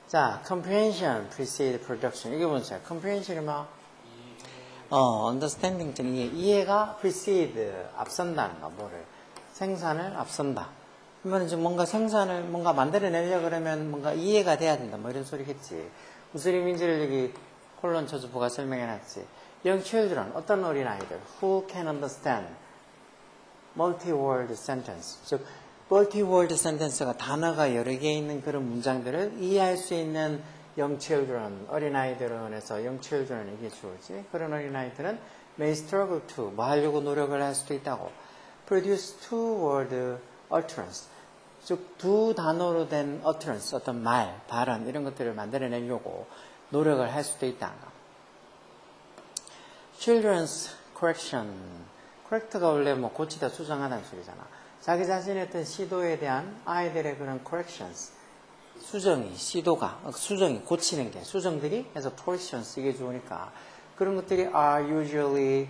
자, comprehension precede production. 이게 뭔지 comprehension이 뭐? understanding 즉 이해가 precede 앞선다는 거 뭐를 생산을 앞선다. 그러면 이제 뭔가 생산을 뭔가 만들어내려 그러면 뭔가 이해가 돼야 된다. 뭐 이런 소리겠지. 무슨 의미인지를 여기 콜론 저주부가 설명해놨지. Young children 어떤 어린아이들 who can understand multi-word sentence 즉 multi-word sentence가 단어가 여러 개 있는 그런 문장들을 이해할 수 있는 young children, 어린아이들은 해서 young children 이게 주어지. 그런 어린아이들은 may struggle to, 뭐 하려고 노력을 할 수도 있다고. produce two-word utterance, 즉 두 단어로 된 utterance, 어떤 말, 발언 이런 것들을 만들어내려고 노력을 할 수도 있다. children's correction, correct가 원래 뭐 고치다, 수정하다는 소리잖아. 자기 자신의 어떤 시도에 대한 아이들의 그런 corrections, 수정이, 수정이, 고치는 게, 수정들이, 해서 portions, 이게 좋으니까. 그런 것들이 are usually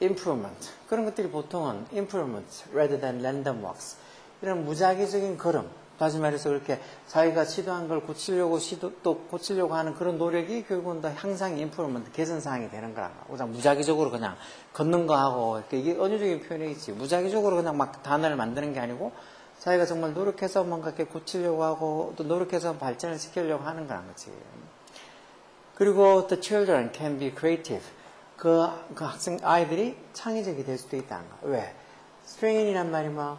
improvement. 그런 것들이 보통은 improvement rather than random walks. 이런 무작위적인 걸음. 다시 말해서 그렇게 자기가 시도한 걸 고치려고 또 고치려고 하는 그런 노력이 결국은 더 향상의 improvement, 개선사항이 되는 거라. 그냥 무작위적으로 그냥 걷는 거 하고, 이게 언어적인 표현이겠지. 무작위적으로 그냥 막 단어를 만드는 게 아니고, 자기가 정말 노력해서 뭔가 이렇게 고치려고 하고 또 노력해서 발전을 시키려고 하는 거란 거지. 그리고 the children can be creative. 그 학생 아이들이 창의적이 될 수도 있다는 거. 왜? strain이란 말이 뭐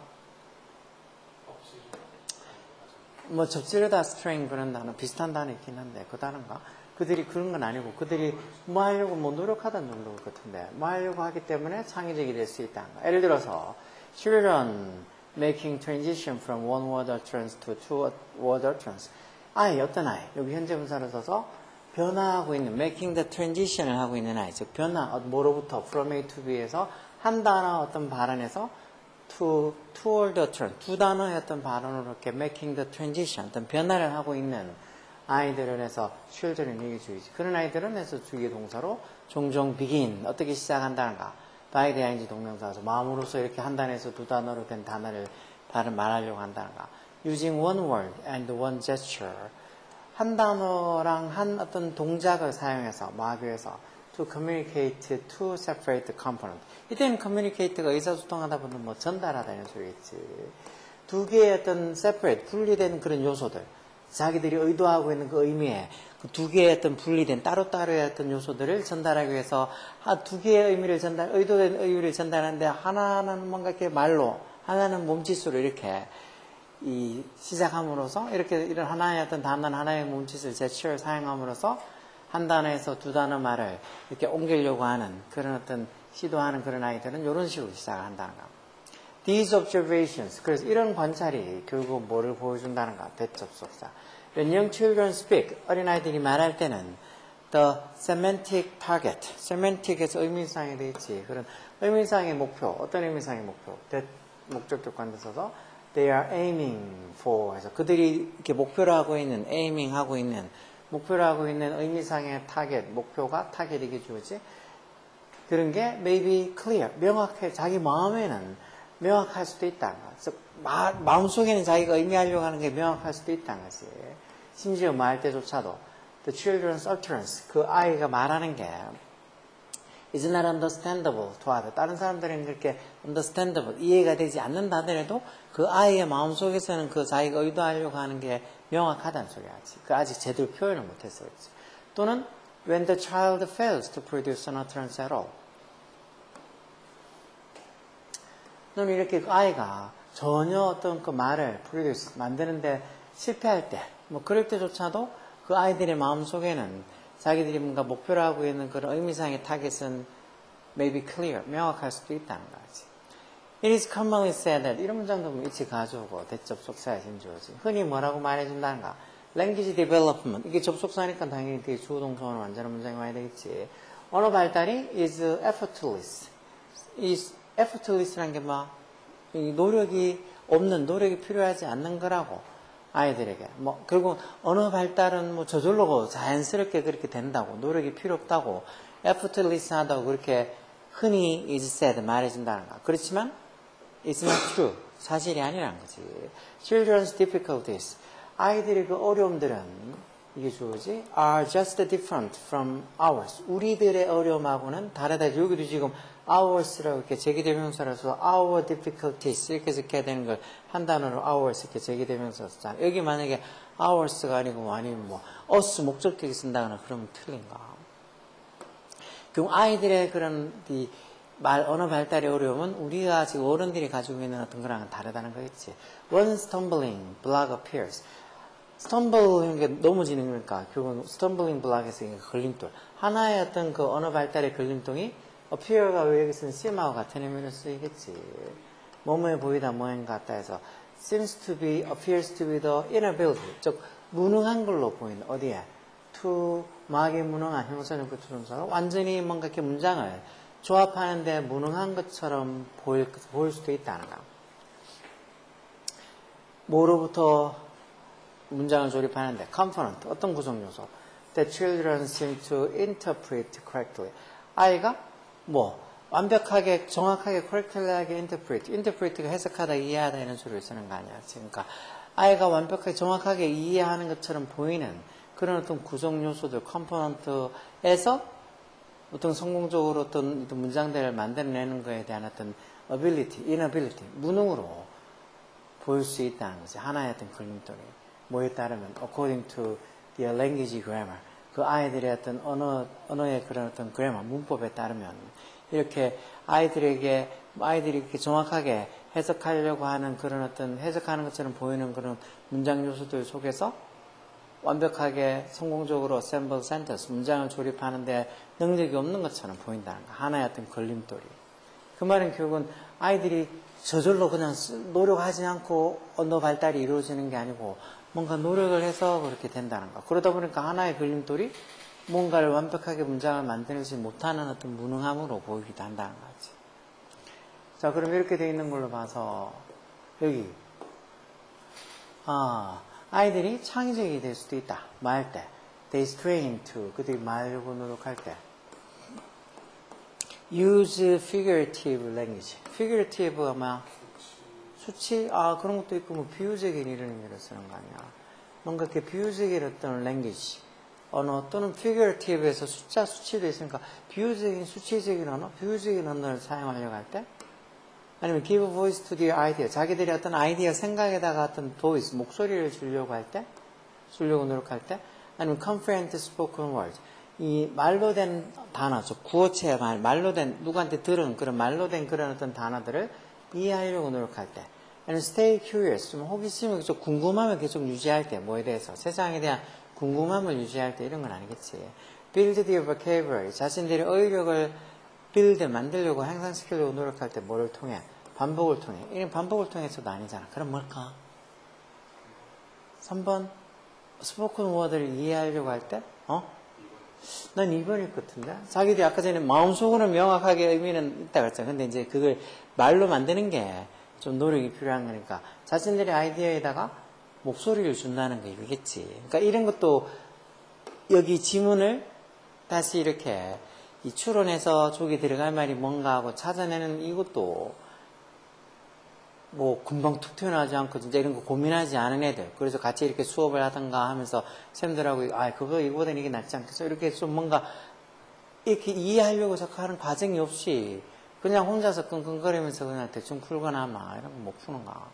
접지르다 strain 그런 단어 비슷한 단어 있긴 한데 그 단어인가? 그들이 그런 건 아니고 그들이 뭐 하려고 뭐 노력하다는 정도 같은데 뭐 하려고 하기 때문에 창의적이 될 수 있다는 거. 예를 들어서 children making transition from one word utterance to two word utterance. 어떤 아이, 여기 현재 분사를 써서 변화하고 있는, making the transition을 하고 있는 아이, 즉 변화, 뭐로부터 from A to B에서 한 단어 어떤 발언에서 to word utterance, 두 단어의 어떤 발언으로 이렇게 making the transition, 어떤 변화를 하고 있는 아이들을 해서 children 얘기 주의지. 그런 아이들은 해서 주의 동사로 종종 begin, 어떻게 시작한다는가. by the ing 동명사에서 마음으로써 이렇게 한 단에서 두 단어로 된 단어를 말하려고 한다는가. using one word and one gesture. 한 단어랑 한 어떤 동작을 사용해서 마귀에서 to communicate two separate components. 이때는 communicate가 의사소통하다 보면 뭐 전달하다 이런 소리겠지. 두 개의 어떤 separate, 분리된 그런 요소들. 자기들이 의도하고 있는 그 의미에 그 두 개의 어떤 분리된 따로따로의 어떤 요소들을 전달하기 위해서 두 개의 의미를 의도된 의미를 전달하는데 하나는 뭔가 이렇게 말로, 하나는 몸짓으로 이렇게 시작함으로써 이렇게 이런 하나의 어떤 단어, 하나의 몸짓을 제스처를 사용함으로써 한 단어에서 두 단어 말을 이렇게 옮기려고 하는 그런 어떤 시도하는 그런 아이들은 이런 식으로 시작을 한다는 거. These observations. 그래서 이런 관찰이 결국 뭐를 보여준다는가? 대접속사. When young children speak, 어린아이들이 말할 때는 the semantic target. semantic에서 의미상이 되어 있지. 그런 의미상의 목표. 어떤 의미상의 목표? 목적격 관대 써서 they are aiming for. 해서 그들이 이렇게 목표로 하고 있는, aiming 하고 있는, 목표로 하고 있는 의미상의 타겟, 목표가 타겟이게 주어지. 그런 게 may be clear. 명확해. 자기 마음에는 명확할 수도 있다는 거. 그래서 마음속에는 자기가 의미하려고 하는 게 명확할 수도 있다는 거지. 심지어 말할 때조차도 the children's utterance, 그 아이가 말하는 게 is not understandable to others. 다른 사람들은 그렇게 understandable, 이해가 되지 않는다더라도 그 아이의 마음속에서는 그 자기가 의도하려고 하는 게 명확하다는 소리야지. 그 아직 제대로 표현을 못해서 그렇지. 또는 when the child fails to produce an utterance at all. 그럼 이렇게 그 아이가 전혀 어떤 그 말을 produce, 만드는데 실패할 때, 뭐 그럴 때조차도 그 아이들의 마음속에는 자기들이 뭔가 목표로 하고 있는 그런 의미상의 타겟은 may be clear, 명확할 수도 있다는 거지. It is commonly said that 이런 문장도 보면 이치 가져오고 대접속사에 힘주어지. 흔히 뭐라고 말해준다는가? Language development. 이게 접속사니까 당연히 되게 주어동사로 완전한 문장이 와야 되겠지. 언어 발달이 is effortless. effortless라는 게 노력이 없는, 노력이 필요하지 않는 거라고, 아이들에게. 결국, 언어 발달은 저절로 자연스럽게 그렇게 된다고, 노력이 필요 없다고, effortless 하다고 그렇게 흔히 is said 말해준다는 거. 그렇지만, it's not true. 사실이 아니란 거지. Children's difficulties. 아이들의 그 어려움들은 이게 주어지 are just different from ours. 우리들의 어려움하고는 다르다. 여기도 지금 ours라고 이렇게 제기대명사라서 our difficulties 이렇게 적혀야 되는 걸 한 단어로 ours 이렇게 제기대명사 썼잖아. 여기 만약에 ours가 아니고 아니면 뭐 us 목적격이 쓴다거나 그러면 틀린가. 그럼 아이들의 그런 이 언어 발달의 어려움은 우리가 지금 어른들이 가지고 있는 어떤 거랑은 다르다는 거겠지. One stumbling block appears. 스텀블 게 넘어지는 거니까 결국은 스텀블링 블락에서 걸림돌. 하나의 어떤 그 언어 발달의 걸림돌이 appear가 왜 여기서는 seem하고 같은 의미로 쓰이겠지. 뭐뭐해 보이다 뭐인 같다 해서 seems to be, appears to be the inability. 즉 무능한 걸로 보이는 어디에? to 마하게 무능한 형사적 구투동사로 완전히 뭔가 이렇게 문장을 조합하는데 무능한 것처럼 보일 수도 있다는 거. 뭐로부터 문장을 조립하는데 component, 어떤 구성 요소? The children seem to interpret correctly. 아이가 뭐 완벽하게 정확하게 correctly하게 interpret가 해석하다 이해하다 이런 소리를 쓰는 거 아니야. 그러니까 아이가 완벽하게 정확하게 이해하는 것처럼 보이는 그런 어떤 구성 요소들 component에서 어떤 성공적으로 어떤 문장들을 만들어내는 것에 대한 어떤 inability, 무능으로 보일 수 있다는 거지. 하나의 어떤 걸림돌이. 뭐에 따르면 according to the language grammar. 그 아이들의 어떤 언어의 그런 어떤 grammar, 문법에 따르면 이렇게 아이들이 이렇게 정확하게 해석하려고 하는 그런 어떤 해석하는 것처럼 보이는 그런 문장 요소들 속에서 완벽하게 성공적으로 assemble sentence, 문장을 조립하는데 능력이 없는 것처럼 보인다는 거. 하나의 어떤 걸림돌이. 그 말은 결국은 아이들이 저절로 그냥 노력하지 않고 언어 발달이 이루어지는 게 아니고 뭔가 노력을 해서 그렇게 된다는 거. 그러다 보니까 하나의 걸림돌이 뭔가를 완벽하게 문장을 만들지 못하는 어떤 무능함으로 보이기도 한다는 거지. 자, 그럼 이렇게 되어 있는 걸로 봐서 여기 아이들이 창의적이 될 수도 있다. 말할 때 they strain to 그들이 말하려고 노력할 때 use figurative language. figurative가 뭐야? 수치? 그런 것도 있고 뭐 비유적인 이런 의미로 쓰는 거 아니야. 뭔가 이렇게 비유적인 어떤 language 언어 또는 figurative에서 숫자, 수치도 있으니까 비유적인, 수치적인 언어, 비유적인 언어를 사용하려고 할 때 아니면 give voice to their idea. 자기들이 어떤 아이디어 생각에다가 어떤 voice, 목소리를 주려고 할 때, 주려고 노력할 때 아니면 confident spoken words. 이 말로 된 단어, 구어체 말로 된, 누구한테 들은 그런 말로 된 그런 어떤 단어들을 이해하려고 노력할 때 아니면 stay curious, 좀 호기심을 좀 궁금함을 계속 유지할 때, 뭐에 대해서, 세상에 대한 궁금함을 유지할 때 이런 건 아니겠지. build their vocabulary, 자신들의 어휘력을 만들려고 향상시키려고 노력할 때 뭐를 통해? 반복을 통해. 이런 반복을 통해서도 아니잖아. 그럼 뭘까? 3번 스포큰 워드를 이해하려고 할 때? 난 2번일 것 같은데? 자기들이 아까 전에 마음속으로는 명확하게 의미는 있다 그랬잖아. 근데 이제 그걸 말로 만드는 게 좀 노력이 필요한 거니까 자신들의 아이디어에다가 목소리를 준다는 거 이거겠지. 그러니까 이런 것도 여기 지문을 다시 이렇게 이 추론해서 저기 들어갈 말이 뭔가 하고 찾아내는 이것도 뭐 금방 툭 튀어나오지 않고 진짜 이런 거 고민하지 않은 애들. 그래서 같이 이렇게 수업을 하던가 하면서 쌤들하고 그거 이거보다는 이게 낫지 않겠어? 이렇게 좀 뭔가 이렇게 이해하려고 자꾸 하는 과정이 없이 그냥 혼자서 끙끙거리면서 그냥 대충 풀거나 막 이런 거 못 푸는가.